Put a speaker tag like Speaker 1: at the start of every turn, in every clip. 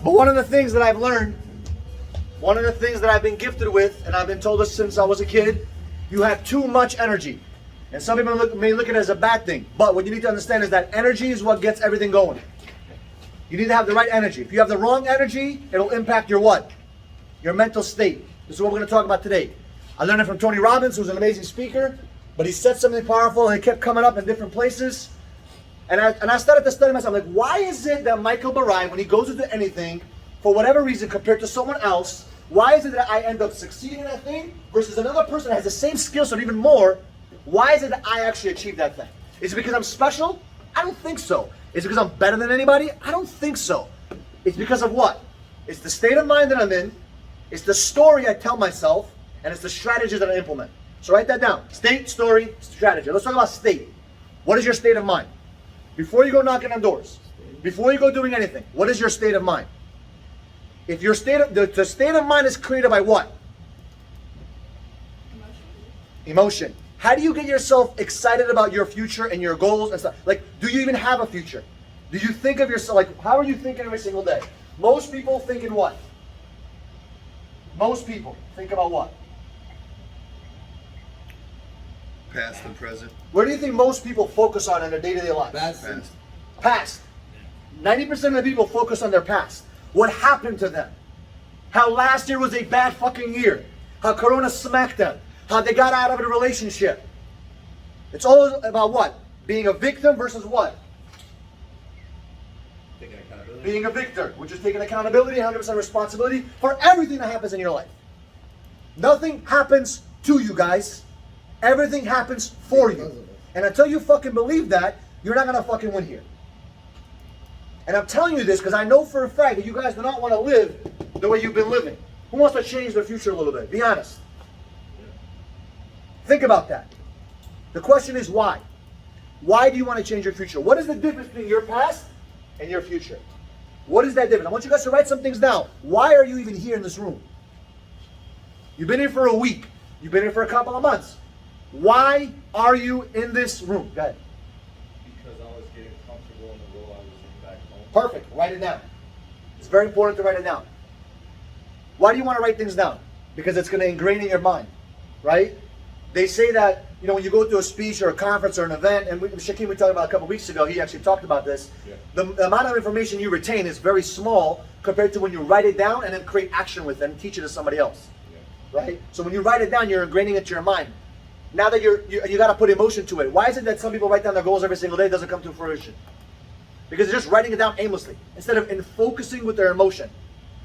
Speaker 1: But one of the things that I've learned, one of the things that I've been gifted with, and I've been told this since I was a kid, you have too much energy. And some people may look at it as a bad thing, but what you need to understand is that energy is what gets everything going. You need to have the right energy. If you have the wrong energy, it'll impact your what? Your mental state. This is what we're going to talk about today. I learned it from Tony Robbins, who's an amazing speaker, but he said something powerful and it kept coming up in different places. And I started to study myself, like, why is it that Michael Barayev, when he goes into anything, for whatever reason, compared to someone else, why is it that I end up succeeding in that thing versus another person that has the same skill set, even more? Why is it that I actually achieve that thing? Is it because I'm special? I don't think so. Is it because I'm better than anybody? I don't think so. It's because of what? It's the state of mind that I'm in, it's the story I tell myself, and it's the strategies that I implement. So write that down. State, story, strategy. Let's talk about state. What is your state of mind? Before you go knocking on doors, before you go doing anything, what is your state of mind? If your state of, the state of mind is created by what? Emotion. How do you get yourself excited about your future and your goals and stuff? Like, do you even have a future? Do you think of yourself, like, how are you thinking every single day? Most people think in what? Most people think about what?
Speaker 2: Past and present.
Speaker 1: Where do you think most people focus on in their day-to-day lives?
Speaker 2: Past.
Speaker 1: Past. 90% of the people focus on their past. What happened to them? How last year was a bad fucking year. How Corona smacked them. How they got out of a relationship. It's all about what? Being a victim versus what?
Speaker 2: Taking accountability.
Speaker 1: Being a victor, which is taking accountability, 100% responsibility for everything that happens in your life. Nothing happens to you guys. Everything happens for you. And until you fucking believe that, you're not gonna fucking win here. And I'm telling you this because I know for a fact that you guys do not want to live the way you've been living. Who wants to change their future a little bit? Be honest. Think about that. The question is why? Why do you want to change your future? What is the difference between your past and your future? What is that difference? I want you guys to write some things down. Why are you even here in this room? You've been here for a week. You've been here for a couple of months. Why are you in this room? Go ahead.
Speaker 3: Because I was getting comfortable in the role I was in back home.
Speaker 1: Perfect. Write it down. It's very important to write it down. Why do you want to write things down? Because it's going to ingrain in your mind, right? They say that, you know, when you go to a speech or a conference or an event, and Shaquem, we talked about a couple weeks ago, he actually talked about this.
Speaker 3: Yeah.
Speaker 1: The amount of information you retain is very small compared to when you write it down and then create action with it and teach it to somebody else, right? So when you write it down, you're ingraining it to your mind. Now that you got to put emotion to it. Why is it that some people write down their goals every single day, it doesn't come to fruition? Because they're just writing it down aimlessly instead of focusing with their emotion.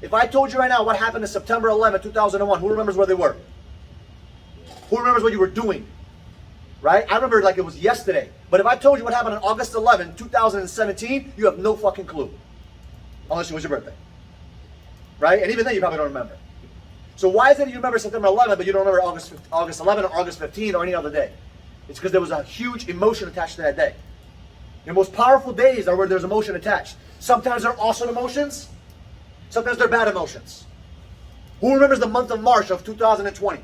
Speaker 1: If I told you right now what happened in September 11, 2001, who remembers where they were? Who remembers what you were doing? Right? I remember like it was yesterday. But if I told you what happened on August 11, 2017, you have no fucking clue. Unless it was your birthday. Right? And even then you probably don't remember. So why is it you remember September 11, but you don't remember August 11 or August 15 or any other day? It's because there was a huge emotion attached to that day. The most powerful days are where there's emotion attached. Sometimes they're awesome emotions. Sometimes they're bad emotions. Who remembers the month of March of 2020?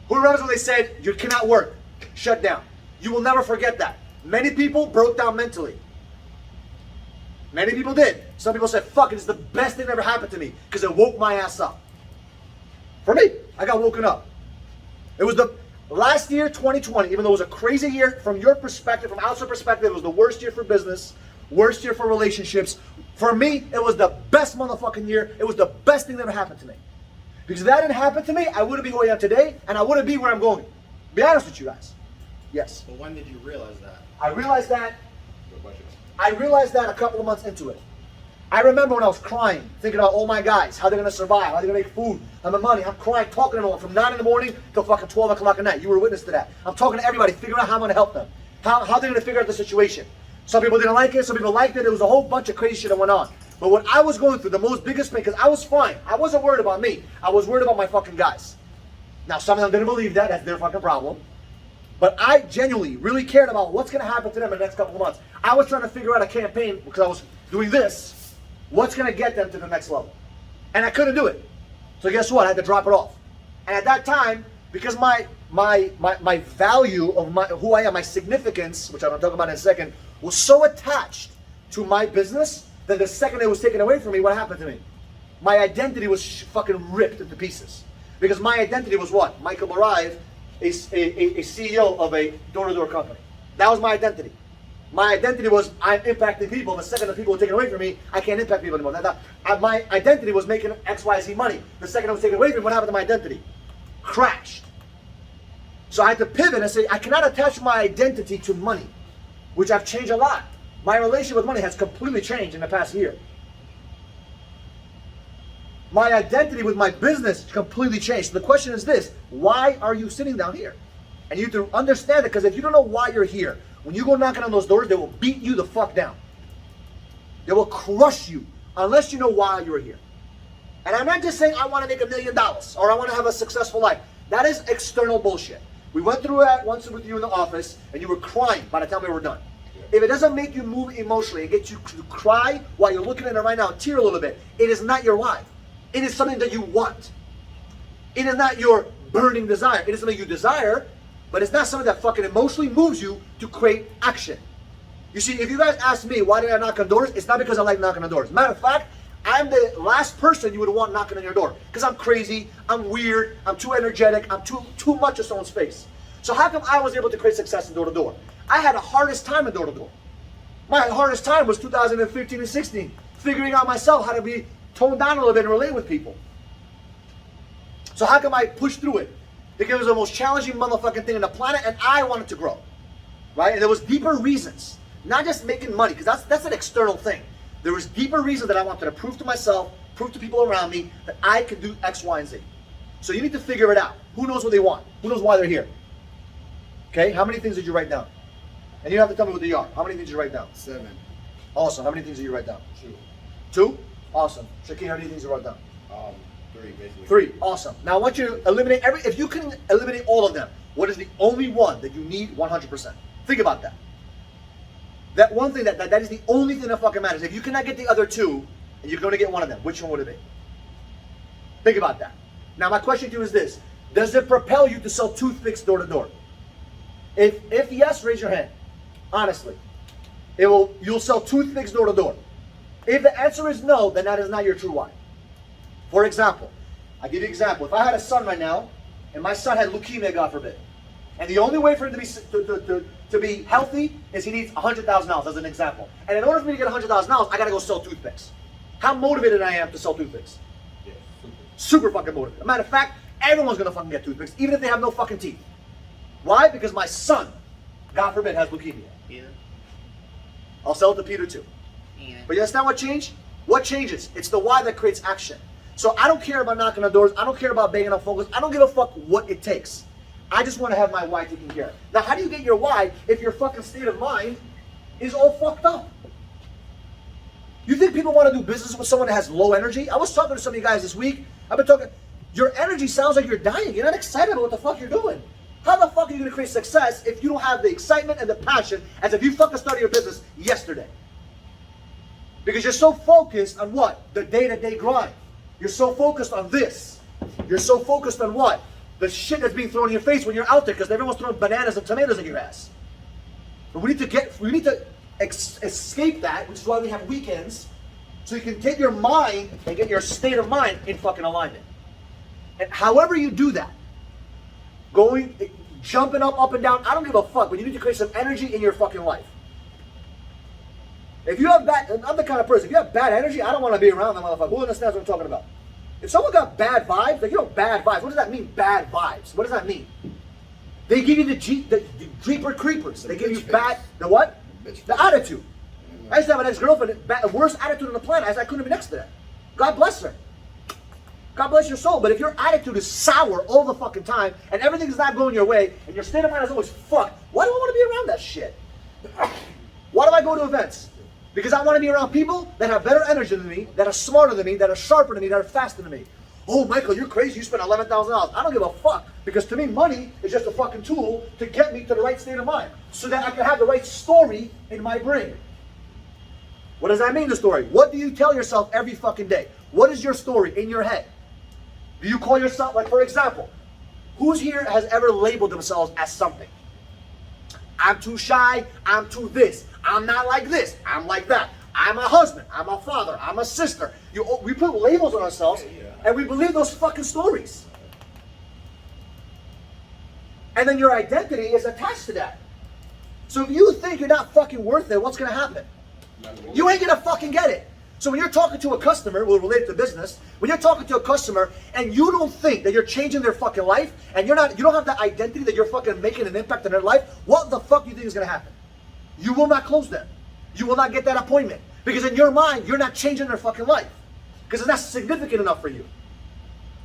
Speaker 1: Who remembers when they said, you cannot work, shut down? You will never forget that. Many people broke down mentally. Many people did. Some people said, fuck, it's the best thing that ever happened to me because it woke my ass up. For me, I got woken up. It was the last year, 2020, even though it was a crazy year from your perspective, from outside perspective, it was the worst year for business, worst year for relationships. For me, it was the best motherfucking year. It was the best thing that ever happened to me. Because if that didn't happen to me, I wouldn't be who I am today, and I wouldn't be where I'm going. Be honest with you guys. Yes.
Speaker 2: But when did you realize that?
Speaker 1: I realized that.
Speaker 3: Good question.
Speaker 1: I realized that a couple of months into it. I remember when I was crying, thinking about all my guys, how they're gonna survive, how they're gonna make food, how my money. I'm crying, talking to them from 9 in the morning till fucking 12 o'clock at night. You were a witness to that. I'm talking to everybody, figuring out how I'm gonna help them, how they're gonna figure out the situation. Some people didn't like it, some people liked it. There was a whole bunch of crazy shit that went on. But what I was going through, the most biggest pain, because I was fine. I wasn't worried about me. I was worried about my fucking guys. Now, some of them didn't believe that. That's their fucking problem. But I genuinely really cared about what's going to happen to them in the next couple of months. I was trying to figure out a campaign, because I was doing this, what's going to get them to the next level. And I couldn't do it. So guess what? I had to drop it off. And at that time, because my value of who I am, my significance, which I'm going to talk about in a second, was so attached to my business then the second it was taken away from me, what happened to me? My identity was fucking ripped into pieces. Because my identity was what? Michael Barayev, a CEO of a door-to-door company. That was my identity. My identity was I'm impacting people. The second the people were taken away from me, I can't impact people anymore. My identity was making X, Y, Z money. The second it was taken away from me, what happened to my identity? Crashed. So I had to pivot and say, I cannot attach my identity to money, which I've changed a lot. My relationship with money has completely changed in the past year. My identity with my business completely changed. So the question is this: why are you sitting down here? And you have to understand it, because if you don't know why you're here, when you go knocking on those doors, they will beat you the fuck down. They will crush you unless you know why you're here. And I'm not just saying I want to make $1 million or I want to have a successful life. That is external bullshit. We went through that once with you in the office and you were crying by the time we were done. If it doesn't make you move emotionally and get you to cry while you're looking at it right now, tear a little bit, it is not your why. It is something that you want. It is not your burning desire. It is something you desire, but it's not something that fucking emotionally moves you to create action. You see, if you guys ask me why did I knock on doors, it's not because I like knocking on doors. Matter of fact, I'm the last person you would want knocking on your door, because I'm crazy, I'm weird, I'm too energetic, I'm too much of someone's face. So how come I was able to create success in door-to-door? I had the hardest time in door-to-door. My hardest time was 2015 and 16, figuring out myself how to be toned down a little bit and relate with people. So how come I pushed through it? Because it was the most challenging motherfucking thing on the planet, and I wanted to grow, right? And there was deeper reasons, not just making money, because that's an external thing. There was deeper reasons that I wanted to prove to myself, prove to people around me that I could do X, Y, and Z. So you need to figure it out. Who knows what they want? Who knows why they're here? Okay, how many things did you write down? And you have to tell me what they are. How many things did you write down?
Speaker 2: 7.
Speaker 1: Awesome. How many things did you write down?
Speaker 3: 2.
Speaker 1: 2? Awesome. Shakir, how many things did you write down?
Speaker 3: 3 basically.
Speaker 1: 3. Awesome. Now I want you to eliminate if you can eliminate all of them, what is the only one that you need 100%? Think about that. That one thing, that is the only thing that fucking matters. If you cannot get the other 2, and you're going to get one of them, which one would it be? Think about that. Now my question to you is this: does it propel you to sell toothpicks door to door? If yes, raise your hand. Honestly. You'll sell toothpicks door to door. If the answer is no, then that is not your true why. For example, I'll give you an example. If I had a son right now, and my son had leukemia, God forbid, and the only way for him to be healthy is he needs $100,000 as an example. And in order for me to get $100,000, I gotta go sell toothpicks. How motivated I am to sell toothpicks?
Speaker 3: Yeah,
Speaker 1: Super fucking motivated. As a matter of fact, everyone's gonna fucking get toothpicks, even if they have no fucking teeth. Why? Because my son, God forbid, has leukemia.
Speaker 2: Yeah.
Speaker 1: I'll sell it to Peter too.
Speaker 2: Yeah.
Speaker 1: But that's not what changed. What changes? It's the why that creates action. So I don't care about knocking on doors. I don't care about begging on phone calls. I don't give a fuck what it takes. I just want to have my why taken care of. Now, how do you get your why if your fucking state of mind is all fucked up? You think people want to do business with someone that has low energy? I was talking to some of you guys this week. I've been talking. Your energy sounds like you're dying. You're not excited about what the fuck you're doing. How the fuck are you going to create success if you don't have the excitement and the passion as if you fucking started your business yesterday? Because you're so focused on what? The day-to-day grind. You're so focused on this. You're so focused on what? The shit that's being thrown in your face when you're out there, because everyone's throwing bananas and tomatoes in your ass. But we need to escape that, which is why we have weekends, so you can get your mind and get your state of mind in fucking alignment. And however you do that, jumping up and down, I don't give a fuck, but you need to create some energy in your fucking life. If you have bad, I'm the kind of person, if you have bad energy, I don't want to be around that motherfucker. Who understands what I'm talking about? If someone got bad vibes, like, bad vibes, what does that mean, bad vibes? What does that mean? They give you the Jeeper Creepers. They give you bad, the what? The attitude. I used to have an ex-girlfriend, the worst attitude on the planet, I couldn't be next to that. God bless her. God bless your soul. But if your attitude is sour all the fucking time, and everything's not going your way, and your state of mind is always fucked, why do I want to be around that shit? Why do I go to events? Because I want to be around people that have better energy than me, that are smarter than me, that are sharper than me, that are faster than me. Oh, Michael, you're crazy. You spent $11,000. I don't give a fuck. Because to me, money is just a fucking tool to get me to the right state of mind, so that I can have the right story in my brain. What does that mean, the story? What do you tell yourself every fucking day? What is your story in your head? Do you call yourself, like, for example, who's here has ever labeled themselves as something? I'm too shy. I'm too this. I'm not like this. I'm like that. I'm a husband, I'm a father, I'm a sister. We put labels on ourselves, and we believe those fucking stories. And then your identity is attached to that. So if you think you're not fucking worth it, what's going to happen? You ain't going to fucking get it. So when you're talking to a customer, we'll relate it to business, when you're talking to a customer and you don't think that you're changing their fucking life, and you don't have that identity that you're fucking making an impact in their life, what the fuck do you think is going to happen? You will not close them. You will not get that appointment. Because in your mind, you're not changing their fucking life. Because it's not significant enough for you.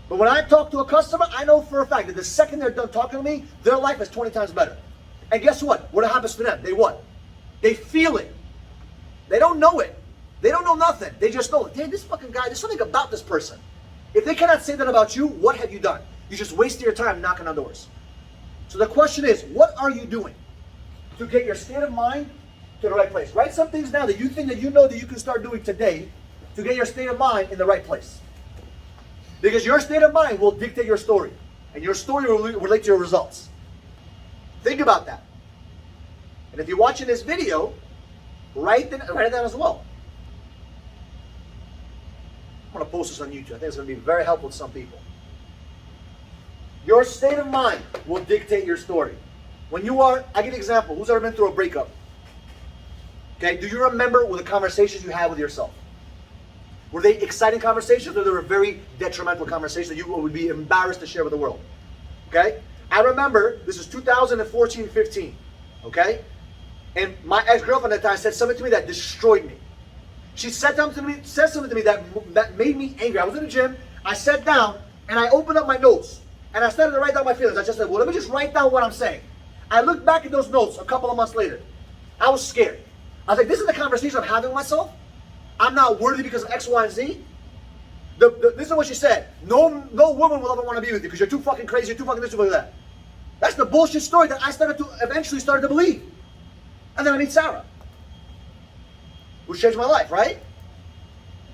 Speaker 1: But when I talk to a customer, I know for a fact that the second they're done talking to me, their life is 20 times better. And guess what? What happens to them? They what? They feel it. They don't know it. They don't know nothing. They just know, damn, this fucking guy, there's something about this person. If they cannot say that about you, what have you done? You just wasted your time knocking on doors. So the question is, what are you doing to get your state of mind to the right place? Write some things down that you think that you know that you can start doing today to get your state of mind in the right place. Because your state of mind will dictate your story. And your story will relate to your results. Think about that. And if you're watching this video, write it down as well. I'm going to post this on YouTube. I think it's going to be very helpful to some people. Your state of mind will dictate your story. When you are, I give you an example. Who's ever been through a breakup? Okay, do you remember the conversations you had with yourself? Were they exciting conversations, or they were very detrimental conversations that you would be embarrassed to share with the world? Okay? I remember, this is 2014-15, okay? And my ex-girlfriend at the time said something to me that destroyed me. She said something to me that made me angry. I was in the gym, I sat down, and I opened up my notes, and I started to write down my feelings. I just said, well, let me just write down what I'm saying. I looked back at those notes a couple of months later. I was scared. I was like, this is the conversation I'm having with myself? I'm not worthy because of X, Y, and Z? This is what she said. No woman will ever want to be with you because you're too fucking crazy, you're too fucking this, too fucking that. That's the bullshit story that I eventually started to believe. And then I meet Sarah, which changed my life, right?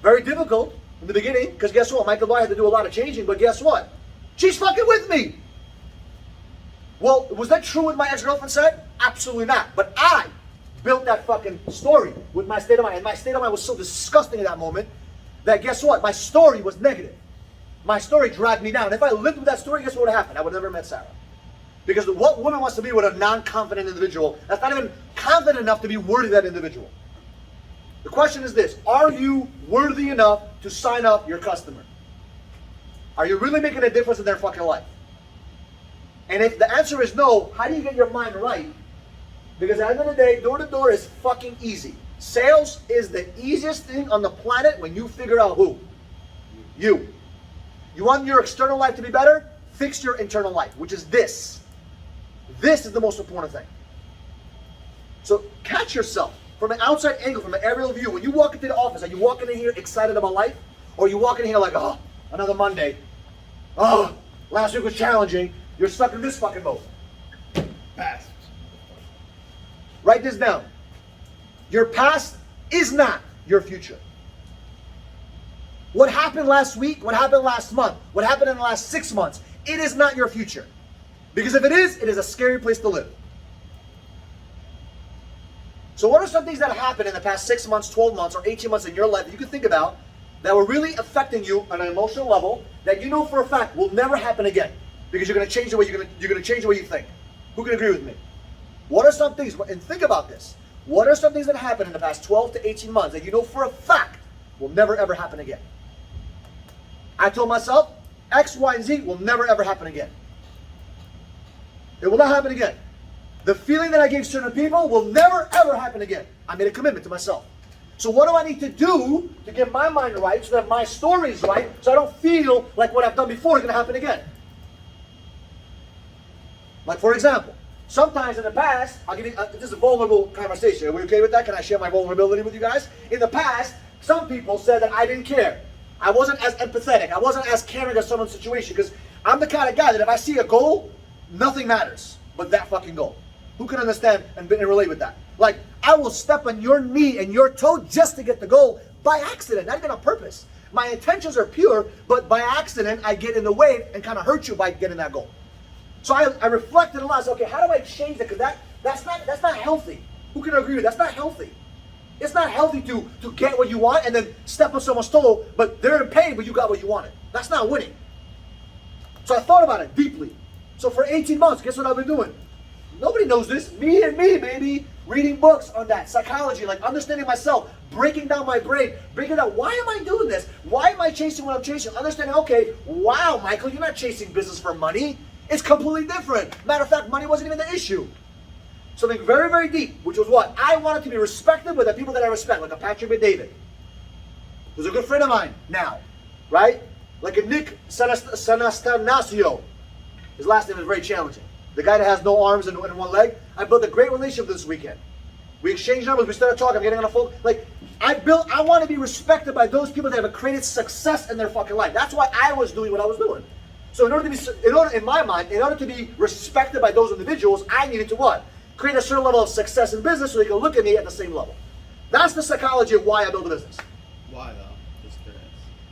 Speaker 1: Very difficult in the beginning, because guess what? Michael Barayev had to do a lot of changing, but guess what? She's fucking with me. Well, was that true what my ex-girlfriend said? Absolutely not. But I built that fucking story with my state of mind. And my state of mind was so disgusting at that moment that guess what? My story was negative. My story dragged me down. And if I lived with that story, guess what would have happened? I would have never met Sarah. Because what woman wants to be with a non-confident individual that's not even confident enough to be worthy of that individual? The question is this: are you worthy enough to sign up your customer? Are you really making a difference in their fucking life? And if the answer is no, how do you get your mind right? Because at the end of the day, door-to-door is fucking easy. Sales is the easiest thing on the planet when you figure out who? You. You want your external life to be better? Fix your internal life, which is this. This is the most important thing. So catch yourself from an outside angle, from an aerial view. When you walk into the office, are you walking in here excited about life? Or are you walking in here like, oh, another Monday. Oh, last week was challenging. You're stuck in this fucking mode.
Speaker 2: Past.
Speaker 1: Write this down. Your past is not your future. What happened last week, what happened last month, what happened in the last 6 months, it is not your future. Because if it is a scary place to live. So what are some things that happened in the past 6 months, 12 months, or 18 months in your life that you can think about that were really affecting you on an emotional level that you know for a fact will never happen again? Because you're going to change the way you're going to change the way you think. Who can agree with me? What are some things, and think about this, what are some things that happened in the past 12 to 18 months that you know for a fact will never ever happen again? I told myself, X, Y, and Z will never ever happen again. It will not happen again. The feeling that I gave certain people will never ever happen again. I made a commitment to myself. So what do I need to do to get my mind right so that my story is right, so I don't feel like what I've done before is going to happen again? Like for example, sometimes in the past, I'll give you, this is a vulnerable conversation. Are we okay with that? Can I share my vulnerability with you guys? In the past, some people said that I didn't care. I wasn't as empathetic. I wasn't as caring of someone's situation because I'm the kind of guy that if I see a goal, nothing matters but that fucking goal. Who can understand and relate with that? Like, I will step on your knee and your toe just to get the goal by accident, not even on purpose. My intentions are pure, but by accident, I get in the way and kind of hurt you by getting that goal. So I reflected a lot. I said, okay, how do I change that? Because that's not healthy. Who can agree with that? That's not healthy. It's not healthy to get what you want and then step on someone's toe, but they're in pain, but you got what you wanted. That's not winning. So I thought about it deeply. So for 18 months, guess what I've been doing? Nobody knows this. Me and me, baby. Reading books on that. Psychology, like understanding myself, breaking down my brain, breaking down, why am I doing this? Why am I chasing what I'm chasing? Understanding, okay, wow, Michael, you're not chasing business for money. It's completely different. Matter of fact, money wasn't even the issue. Something very, very deep, which was what? I wanted to be respected by the people that I respect, like a Patrick and David, who's a good friend of mine now, right? Like a Nick Sanastasio. His last name is very challenging. The guy that has no arms and one leg. I built a great relationship this weekend. We exchanged numbers. We started talking. I'm getting on the phone. Like, I want to be respected by those people that have created success in their fucking life. That's why I was doing what I was doing. So in order to be respected by those individuals, I needed to what? Create a certain level of success in business so they can look at me at the same level. That's the psychology of why I built a business.
Speaker 2: Why though? Just curious.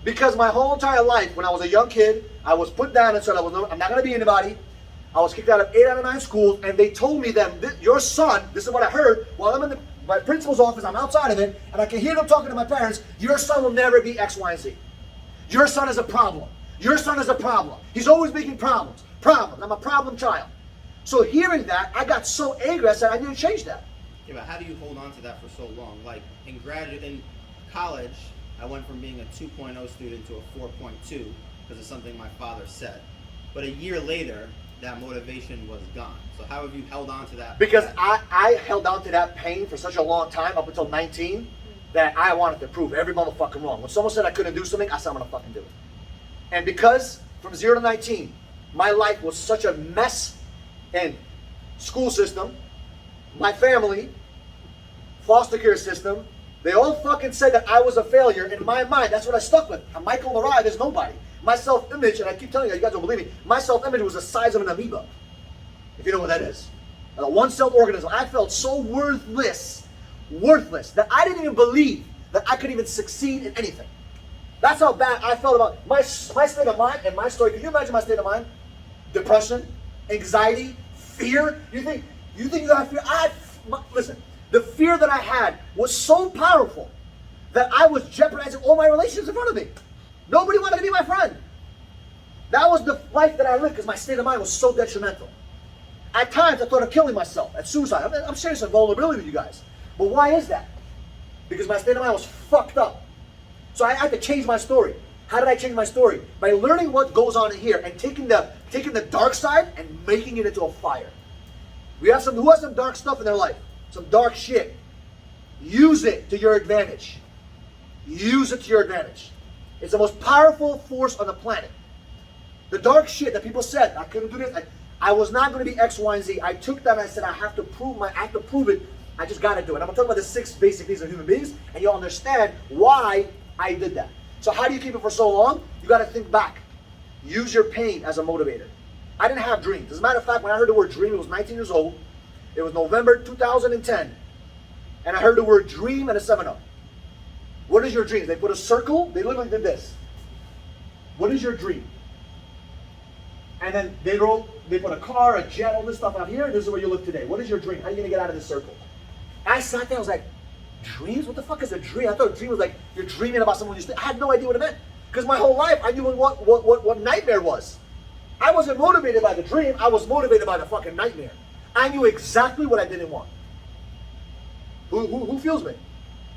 Speaker 1: Because my whole entire life, when I was a young kid, I was put down and said I'm not going to be anybody. I was kicked out of 8 out of 9 schools, and they told me that your son, this is what I heard, while I'm in my principal's office, I'm outside of it, and I can hear them talking to my parents, your son will never be X, Y, and Z. Your son is a problem. Your son is a problem. He's always making problems. Problems. I'm a problem child. So hearing that, I got so angry, I said I need to change that.
Speaker 4: Yeah, but how do you hold on to that for so long? Like in college, I went from being a 2.0 student to a 4.2 because of something my father said. But a year later, that motivation was gone. So how have you held on to that?
Speaker 1: Because I held on to that pain for such a long time, up until 19, that I wanted to prove every motherfucking wrong. When someone said I couldn't do something, I said I'm gonna fucking do it. And because from 0 to 19, my life was such a mess, and school system, my family, foster care system, they all fucking said that I was a failure. In my mind, that's what I stuck with. I'm Michael Barayev is nobody. My self-image, and I keep telling you, you guys don't believe me, my self-image was the size of an amoeba, if you know what that is. A one-celled organism. I felt so worthless, that I didn't even believe that I could even succeed in anything. That's how bad I felt about my state of mind and my story. Can you imagine my state of mind? Depression, anxiety, fear. You think you got fear? Listen, the fear that I had was so powerful that I was jeopardizing all my relationships in front of me. Nobody wanted to be my friend. That was the life that I lived because my state of mind was so detrimental. At times, I thought of killing myself, at suicide. I'm serious on vulnerability with you guys. But why is that? Because my state of mind was fucked up. So I had to change my story. How did I change my story? By learning what goes on in here and taking the dark side and making it into a fire. Who has some dark stuff in their life? Some dark shit. Use it to your advantage. Use it to your advantage. It's the most powerful force on the planet. The dark shit that people said, I couldn't do this. I was not going to be X, Y, and Z. I took that and I said, I have to prove it. I just got to do it. I'm going to talk about the 6 basic needs of human beings, and you'll understand why I did that. So how do you keep it for so long? You got to think back. Use your pain as a motivator. I didn't have dreams. As a matter of fact, when I heard the word dream, it was 19 years old. It was November 2010. And I heard the word dream at a seminar. What is your dream? They put a circle. They literally did this. What is your dream? And then they put a car, a jet, all this stuff out here. This is where you live today. What is your dream? How are you going to get out of this circle? I sat there. I was like, dreams? What the fuck is a dream? I thought a dream was like you're dreaming about someone I had no idea what it meant. Because my whole life I knew what nightmare was. I wasn't motivated by the dream. I was motivated by the fucking nightmare. I knew exactly what I didn't want. Who feels me?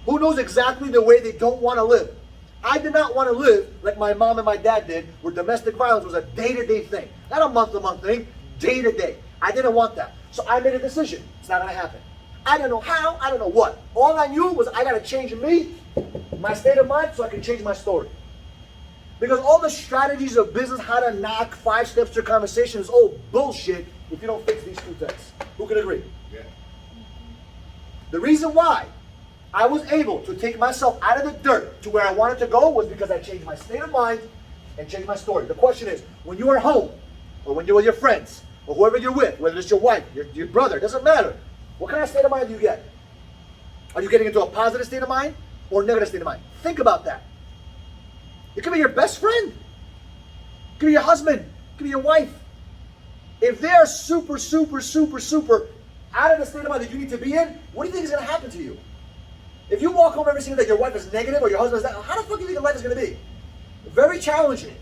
Speaker 1: Who knows exactly the way they don't want to live? I did not want to live like my mom and my dad did, where domestic violence was a day-to-day thing. Not a month-to-month thing, day-to-day. I didn't want that. So I made a decision. It's not going to happen. I don't know how, I don't know what. All I knew was I got to change me, my state of mind, so I can change my story. Because all the strategies of business, how to knock 5 steps to a conversation is all bullshit if you don't fix these 2 things. Who can agree?
Speaker 2: Yeah.
Speaker 1: The reason why I was able to take myself out of the dirt to where I wanted to go was because I changed my state of mind and changed my story. The question is, when you are home, or when you're with your friends, or whoever you're with, whether it's your wife, your brother, it doesn't matter. What kind of state of mind do you get? Are you getting into a positive state of mind or a negative state of mind? Think about that. It could be your best friend. It could be your husband. It could be your wife. If they're super out of the state of mind that you need to be in, what do you think is going to happen to you? If you walk home every single day, your wife is negative or your husband is that, how the fuck do you think your life is going to be? Very challenging.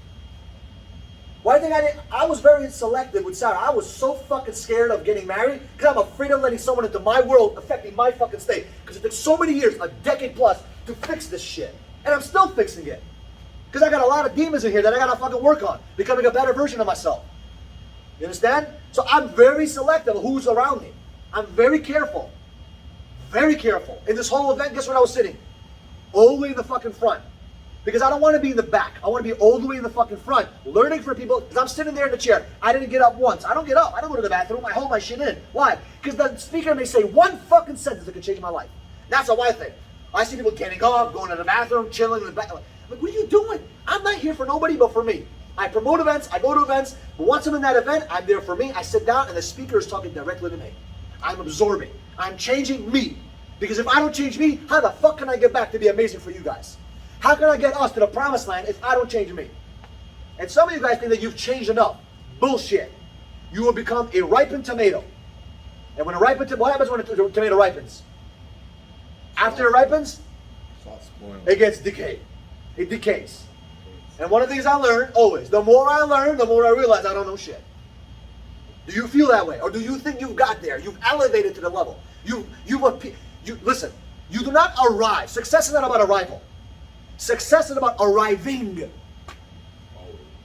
Speaker 1: One thing I was very selective with Sarah. I was so fucking scared of getting married because I'm afraid of letting someone into my world affecting my fucking state. Because it took so many years, a decade plus, to fix this shit. And I'm still fixing it. Because I got a lot of demons in here that I got to fucking work on. Becoming a better version of myself. You understand? So I'm very selective of who's around me. I'm very careful. Very careful. In this whole event, guess where I was sitting? All the way in the fucking front. Because I don't want to be in the back. I want to be all the way in the fucking front. Learning from people. Because I'm sitting there in the chair. I didn't get up once. I don't get up. I don't go to the bathroom. I hold my shit in. Why? Because the speaker may say one fucking sentence that could change my life. That's how I think. I see people getting up, going to the bathroom, chilling in the back. I'm like, what are you doing? I'm not here for nobody but for me. I promote events. I go to events. But once I'm in that event, I'm there for me. I sit down and the speaker is talking directly to me. I'm absorbing. I'm changing me. Because if I don't change me, how the fuck can I get back to be amazing for you guys? How can I get us to the promised land if I don't change me? And some of you guys think that you've changed enough. Bullshit. You will become a ripened tomato. And when a ripened what happens when a tomato ripens? After it ripens, it gets decayed. It decays. And one of the things I learned always, the more I learn, the more I realize I don't know shit. Do you feel that way? Or do you think you've got there? You've elevated to the level. Listen, you do not arrive. Success is not about arrival. Success is about arriving.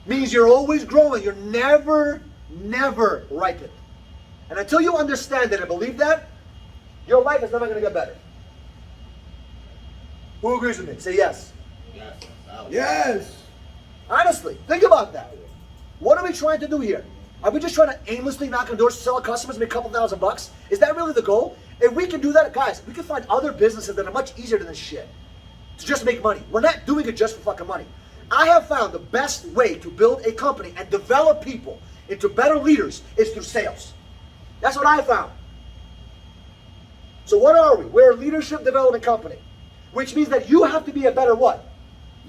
Speaker 1: Means you're always growing. You're never ripened. And until you understand that and believe that, your life is never going to get better. Who agrees with me? Say yes.
Speaker 3: Yes.
Speaker 2: Yes.
Speaker 1: Honestly, think about that. What are we trying to do here? Are we just trying to aimlessly knock on doors, sell customers, make a couple $1,000? Is that really the goal? If we can do that, guys, we can find other businesses that are much easier than this shit. To just make money. We're not doing it just for fucking money. I have found the best way to build a company and develop people into better leaders is through sales. That's what I found. So what are we? We're a leadership development company. Which means that you have to be a better what?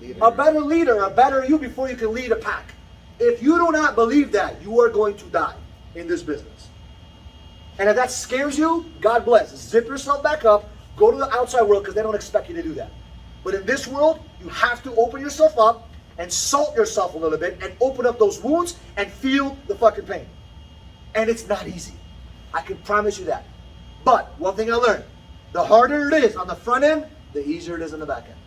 Speaker 1: Leader. A better leader, a better you before you can lead a pack. If you do not believe that, you are going to die in this business. And if that scares you, God bless. Zip yourself back up, go to the outside world because they don't expect you to do that. But in this world, you have to open yourself up and salt yourself a little bit and open up those wounds and feel the fucking pain. And it's not easy. I can promise you that. But one thing I learned, the harder it is on the front end, the easier it is on the back end.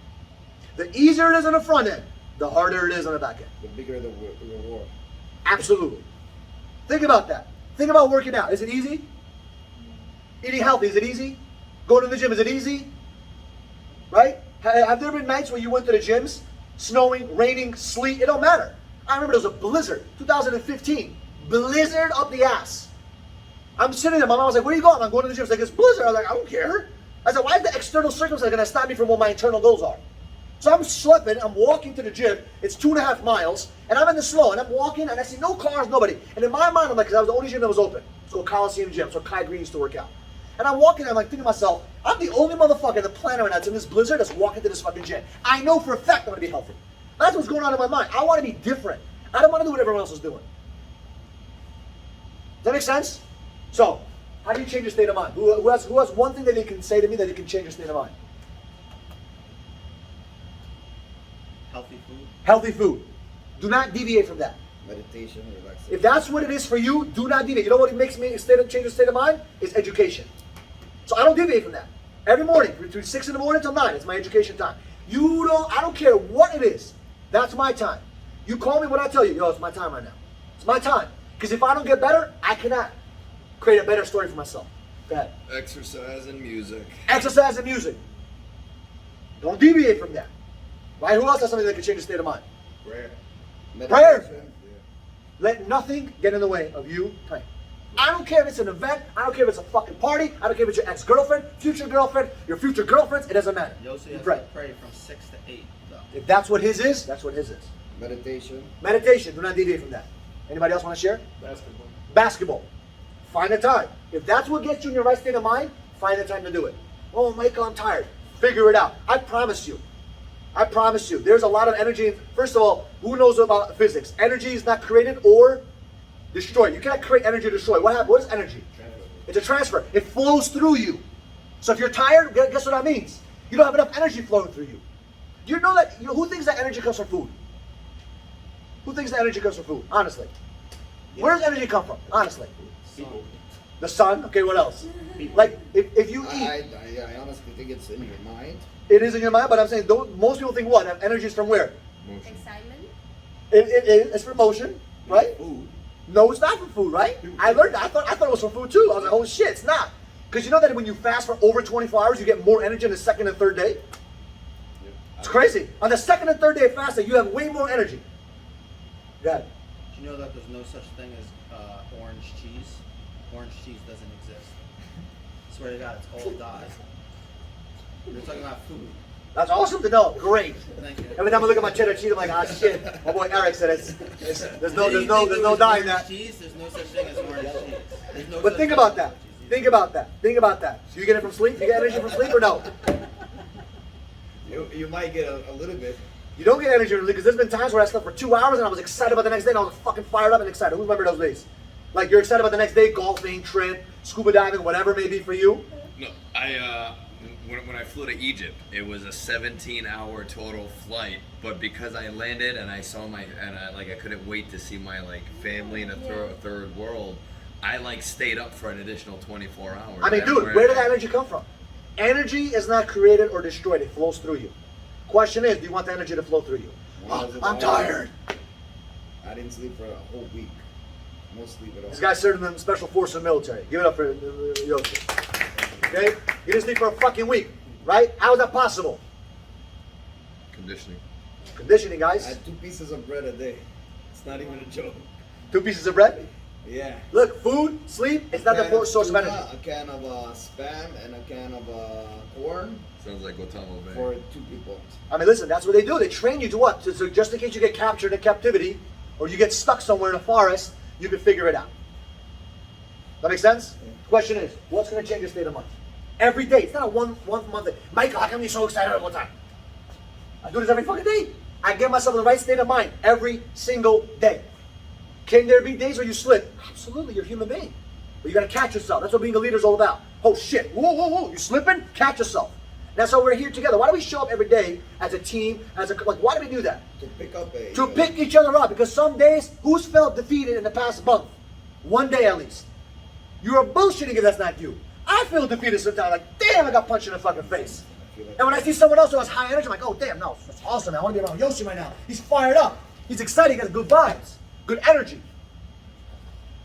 Speaker 1: The easier it is on the front end, the harder it is on the back end.
Speaker 2: The bigger the reward.
Speaker 1: Absolutely. Think about that. Think about working out. Is it easy? Eating healthy, is it easy? Going to the gym, is it easy? Right? Have there been nights where you went to the gyms, snowing, raining, sleet? It don't matter. I remember there was a blizzard, 2015. Blizzard up the ass. I'm sitting there, my mom was like, where are you going? I'm going to the gym. She's like, it's blizzard. I was like, I don't care. I said, why is the external circumstance going to stop me from what my internal goals are? So I'm schlepping, I'm walking to the gym, it's 2.5 miles, and I'm in the snow, and I'm walking, and I see no cars, nobody. And in my mind, I'm like, because I was the only gym that was open. It's called Coliseum Gym, so Kai Green used to work out. And I'm walking, and I'm like thinking to myself, I'm the only motherfucker on the planet right now that's in this blizzard that's walking to this fucking gym. I know for a fact I'm going to be healthy. That's what's going on in my mind. I want to be different. I don't want to do what everyone else is doing. Does that make sense? So, how do you change your state of mind? Who has one thing that they can say to me that they can change your state of mind?
Speaker 4: Healthy food.
Speaker 1: Healthy food. Do not deviate from that.
Speaker 2: Meditation, relaxation.
Speaker 1: If that's what it is for you, do not deviate. You know what makes me change the state of mind? Is education. So I don't deviate from that. Every morning, between 6 in the morning till 9, it's my education time. I don't care what it is. That's my time. You call me when I tell you, yo, it's my time right now. It's my time. Because if I don't get better, I cannot create a better story for myself. Go ahead.
Speaker 3: Exercise and music.
Speaker 1: Exercise and music. Don't deviate from that. Right? Who else has something that can change the state of mind?
Speaker 3: Prayer.
Speaker 1: Prayer.
Speaker 2: Meditation.
Speaker 1: Let nothing get in the way of you praying. I don't care if it's an event. I don't care if it's a fucking party. I don't care if it's your ex-girlfriend, future girlfriend, your future girlfriends. It doesn't matter.
Speaker 4: Yossi
Speaker 1: You
Speaker 4: has
Speaker 1: pray.
Speaker 4: to pray from 6 to 8, though.
Speaker 1: If that's what his is, that's what his is.
Speaker 2: Meditation.
Speaker 1: Meditation. Do not deviate from that. Anybody else want to share?
Speaker 3: Basketball.
Speaker 1: Basketball. Find a time. If that's what gets you in your right state of mind, find the time to do it. Oh, Michael, I'm tired. Figure it out. I promise you. I promise you. There's a lot of energy. First of all, who knows about physics? Energy is not created or destroyed. You can't create energy or destroy. What happens? What is energy?
Speaker 3: Transfer.
Speaker 1: It's a transfer. It flows through you. So if you're tired, guess what that means? You don't have enough energy flowing through you. Do you know that, who thinks that energy comes from food? Who thinks that energy comes from food? Honestly. Where does energy come from? Honestly.
Speaker 3: People.
Speaker 1: The sun? Okay, what else? Like, if you eat,
Speaker 2: I honestly think it's in your mind.
Speaker 1: it is in your mind, but I'm saying, most people think what? That energy is from where?
Speaker 5: Excitement.
Speaker 1: It's from motion, right?
Speaker 2: Food.
Speaker 1: No, it's not from food, right? I learned that. I thought it was from food too. I was like, oh shit, it's not. Because you know that when you fast for over 24 hours, you get more energy on the second and third day? It's crazy. On the second and third day of fasting, you have way more energy. Go ahead.
Speaker 4: Do you know that there's no such thing as orange cheese? Orange cheese doesn't exist. Swear to God, it's all dyed. We're talking about food.
Speaker 1: That's awesome to know. Great.
Speaker 4: Thank you.
Speaker 1: Every time I look at my cheddar cheese, I'm like, ah shit. My boy Eric said there's no dye in that.
Speaker 4: Cheese, there's no such thing as orange cheese. There's no
Speaker 1: But
Speaker 4: such
Speaker 1: think
Speaker 4: thing
Speaker 1: about
Speaker 4: as
Speaker 1: that.
Speaker 4: orange cheese.
Speaker 1: Think about that. Think about that. So you get it from sleep? You get energy from sleep or no?
Speaker 2: You might get a little bit.
Speaker 1: You don't get energy from sleep because there's been times where I slept for 2 hours and I was excited about the next day and I was fucking fired up and excited. Who remember those days? Like you're excited about the next day, golfing, trip, scuba diving, whatever it may be for you.
Speaker 6: No, when I flew to Egypt, it was a 17-hour total flight. But because I landed and I saw I couldn't wait to see my family in a third world, I stayed up for an additional 24 hours.
Speaker 1: I mean, dude, where did that energy come from? Energy is not created or destroyed; it flows through you. Question is, do you want the energy to flow through you? I'm tired.
Speaker 2: I didn't sleep for a whole week. No sleep at all.
Speaker 1: This guy served in the special forces of the military. Give it up for Yoshi. Okay? You didn't sleep for a fucking week, right? How is that possible?
Speaker 6: Conditioning.
Speaker 1: Conditioning,
Speaker 2: I
Speaker 1: guys.
Speaker 2: had 2 pieces of bread a day. It's not even a joke.
Speaker 1: 2 pieces of bread.
Speaker 2: Yeah.
Speaker 1: Look, food, sleep, it's not the source of energy.
Speaker 2: A can of Spam and a can of corn
Speaker 6: Sounds like Guantanamo Bay.
Speaker 2: for 2 people.
Speaker 1: I mean, listen, that's what they do. They train you to what? So just in case you get captured in captivity or you get stuck somewhere in a forest, you can figure it out. That makes sense?
Speaker 2: Yeah.
Speaker 1: Question is, what's going to change your state of mind? Every day. It's not a one month thing. Michael, how come you're so excited all the time? I do this every fucking day. I get myself in the right state of mind every single day. Can there be days where you slip? Absolutely, you're a human being. But you got to catch yourself. That's what being a leader is all about. Oh shit, whoa, whoa, whoa, you slipping? Catch yourself. That's why we're here together. Why do we show up every day as a team, why do we do that?
Speaker 2: To pick up a...
Speaker 1: To pick each other up, because some days, who's felt defeated in the past month? One day at least. You're bullshitting if that's not you. I feel defeated sometimes, like, damn, I got punched in the fucking face. And when I see someone else who has high energy, I'm like, oh damn, no, that's awesome, man. I want to be around Yoshi right now. He's fired up. He's excited, he has good vibes, good energy.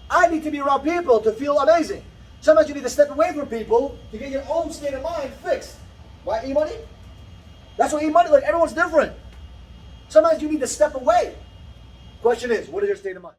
Speaker 1: I need to be around people to feel amazing. Sometimes you need to step away from people to get your own state of mind fixed. Why E-Money? That's what E-Money, like everyone's different. Sometimes you need to step away. Question is, what is your state of mind?